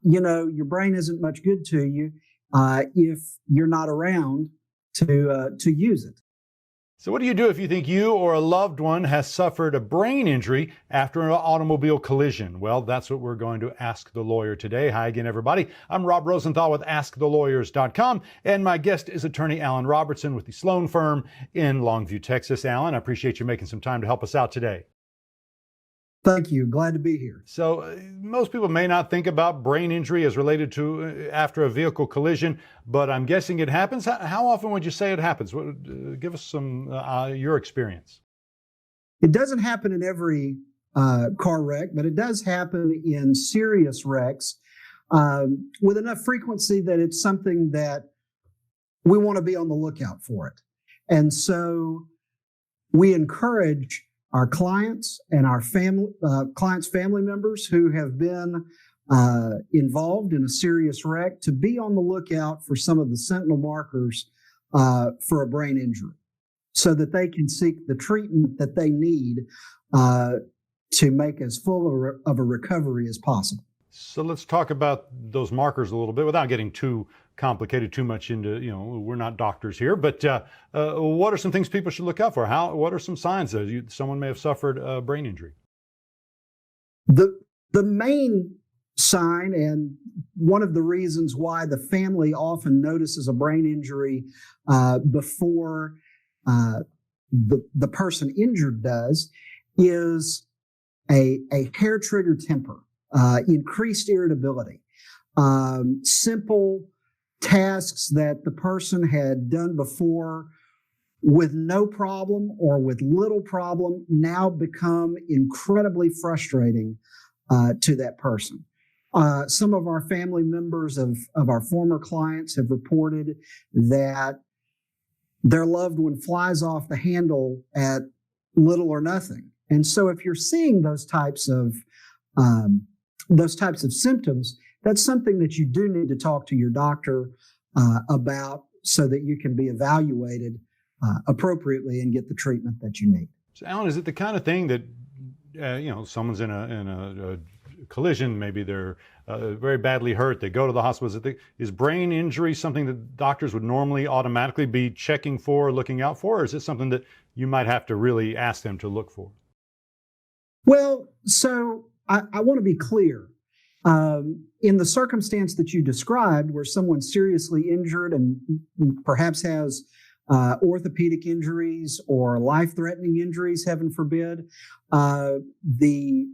your brain isn't much good to you if you're not around to use it. So what do you do if you think you or a loved one has suffered a brain injury after an automobile collision? Well, that's what we're going to ask the lawyer today. Hi again, everybody. I'm Rob Rosenthal with AskTheLawyers.com, and my guest is attorney Alan Robertson with the Sloan firm in Longview, Texas. Alan, I appreciate you making some time to help us out today. Thank you. Glad to be here. So most people may not think about brain injury as related to after a vehicle collision, but I'm guessing it happens. How often would you say it happens? Give us some your experience. It doesn't happen in every car wreck, but it does happen in serious wrecks with enough frequency that it's something that we want to be on the lookout for it. And so we encourage our clients and our clients' family members who have been involved in a serious wreck to be on the lookout for some of the sentinel markers for a brain injury so that they can seek the treatment that they need to make as full of a recovery as possible. So let's talk about those markers a little bit without getting too complicated, too much into, we're not doctors here, but what are some things people should look out for? What are some signs that someone may have suffered a brain injury? The main sign, and one of the reasons why the family often notices a brain injury before the person injured does, is a hair-trigger temper, increased irritability, simple tasks that the person had done before with no problem or with little problem now become incredibly frustrating to that person. Some of our family members of our former clients have reported that their loved one flies off the handle at little or nothing. And so if you're seeing those types of symptoms, that's something that you do need to talk to your doctor about so that you can be evaluated appropriately and get the treatment that you need. So, Alan, is it the kind of thing that, someone's in a collision, maybe they're very badly hurt, they go to the hospital. Is brain injury something that doctors would normally automatically be checking for, looking out for, or is it something that you might have to really ask them to look for? Well, so I want to be clear. In the circumstance that you described, where someone's seriously injured and perhaps has orthopedic injuries or life-threatening injuries, heaven forbid, the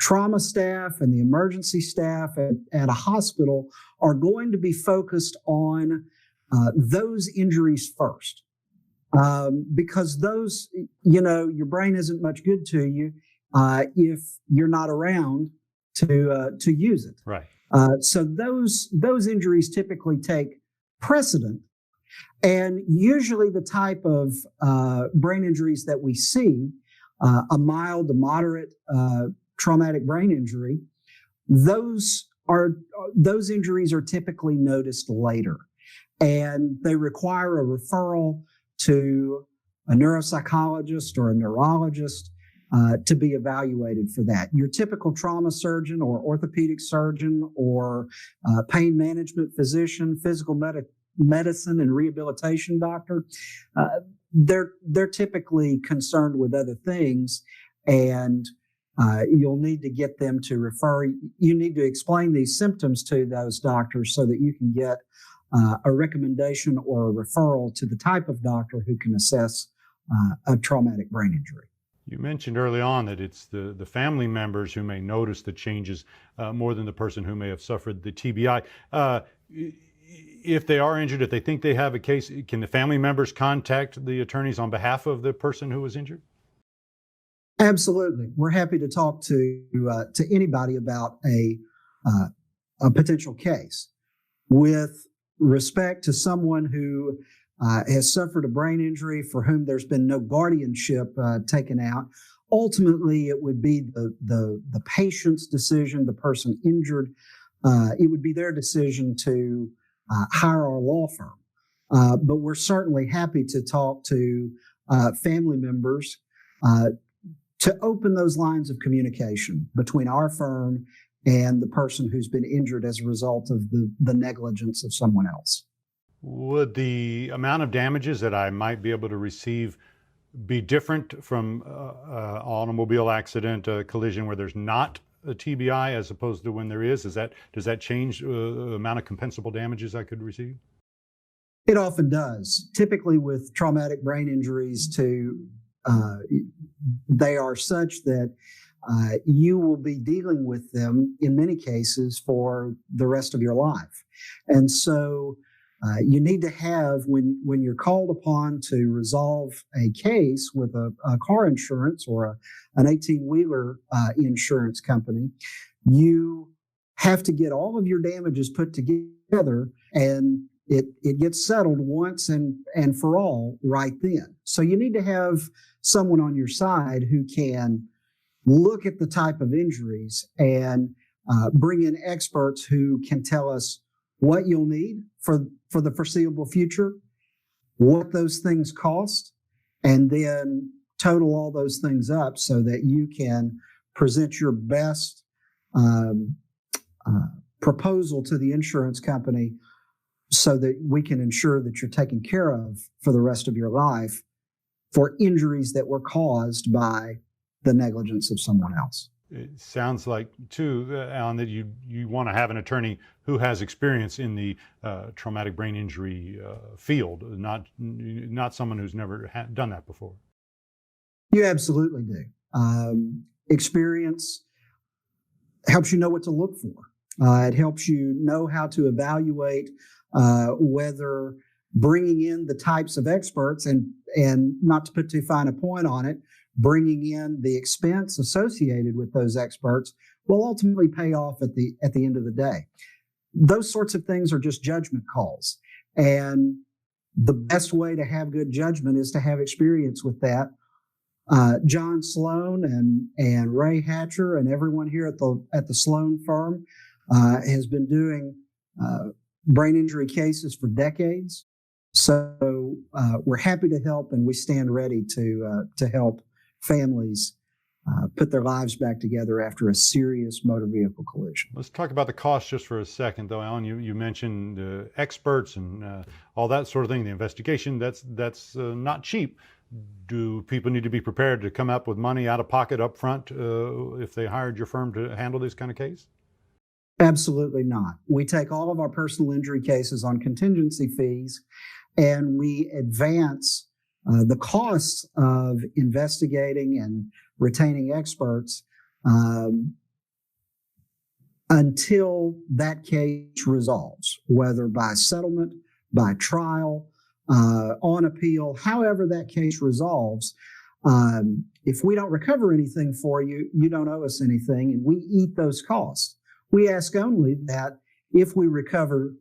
trauma staff and the emergency staff at a hospital are going to be focused on those injuries first. Because those, your brain isn't much good to you if you're not around to use it. Right. So those injuries typically take precedent, and usually the type of brain injuries that we see, a mild to moderate traumatic brain injury, those injuries are typically noticed later, and they require a referral to a neuropsychologist or a neurologist to be evaluated for that. Your typical trauma surgeon or orthopedic surgeon or pain management physician, physical medicine and rehabilitation doctor, they're typically concerned with other things, and you'll need to get them to refer. You need to explain these symptoms to those doctors so that you can get a recommendation or a referral to the type of doctor who can assess a traumatic brain injury. You mentioned early on that it's the family members who may notice the changes more than the person who may have suffered the TBI. If they are injured, if they think they have a case, can the family members contact the attorneys on behalf of the person who was injured? Absolutely. We're happy to talk to anybody about a potential case. With respect to someone who has suffered a brain injury for whom there's been no guardianship taken out, ultimately it would be the patient's decision, the person injured. It would be their decision to hire our law firm. But we're certainly happy to talk to family members to open those lines of communication between our firm and the person who's been injured as a result of the negligence of someone else. Would the amount of damages that I might be able to receive be different from an automobile accident, a collision where there's not a TBI as opposed to when there is? Does that change the amount of compensable damages I could receive? It often does. Typically with traumatic brain injuries they are such that you will be dealing with them in many cases for the rest of your life. And so you need to have, when you're called upon to resolve a case with a car insurance or an 18-wheeler insurance company, you have to get all of your damages put together, and it gets settled once and for all right then. So you need to have someone on your side who can look at the type of injuries and bring in experts who can tell us what you'll need for the foreseeable future, what those things cost, and then total all those things up so that you can present your best proposal to the insurance company so that we can ensure that you're taken care of for the rest of your life for injuries that were caused by the negligence of someone else. It sounds like, too, Alan, that you want to have an attorney who has experience in the traumatic brain injury field, not someone who's never done that before. You absolutely do. Experience helps you know what to look for. It helps you know how to evaluate whether bringing in the types of experts and not to put too fine a point on it, bringing in the expense associated with those experts will ultimately pay off at the end of the day. Those sorts of things are just judgment calls. And the best way to have good judgment is to have experience with that. John Sloan and Ray Hatcher and everyone here at the Sloan firm has been doing brain injury cases for decades. So we're happy to help, and we stand ready to help families put their lives back together after a serious motor vehicle collision. Let's talk about the cost just for a second, though, Alan. You mentioned experts and all that sort of thing. The investigation, that's not cheap. Do people need to be prepared to come up with money out of pocket up front if they hired your firm to handle this kind of case? Absolutely not. We take all of our personal injury cases on contingency fees, and we advance the costs of investigating and retaining experts until that case resolves, whether by settlement, by trial, on appeal, however that case resolves. If we don't recover anything for you, you don't owe us anything, and we eat those costs. We ask only that if we recover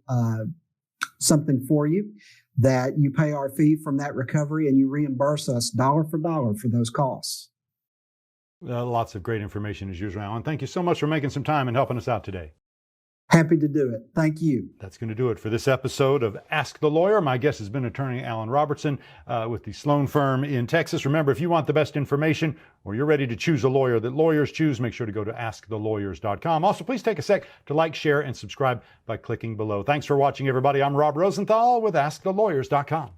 something for you, that you pay our fee from that recovery and you reimburse us dollar for dollar for those costs. Lots of great information as usual, Alan. Thank you so much for making some time and helping us out today. Happy to do it. Thank you. That's going to do it for this episode of Ask the Lawyer. My guest has been attorney Alan Robertson with the Sloan firm in Texas. Remember, if you want the best information or you're ready to choose a lawyer that lawyers choose, make sure to go to askthelawyer.com. Also, please take a sec to like, share, and subscribe by clicking below. Thanks for watching, everybody. I'm Rob Rosenthal with AskTheLawyers.com.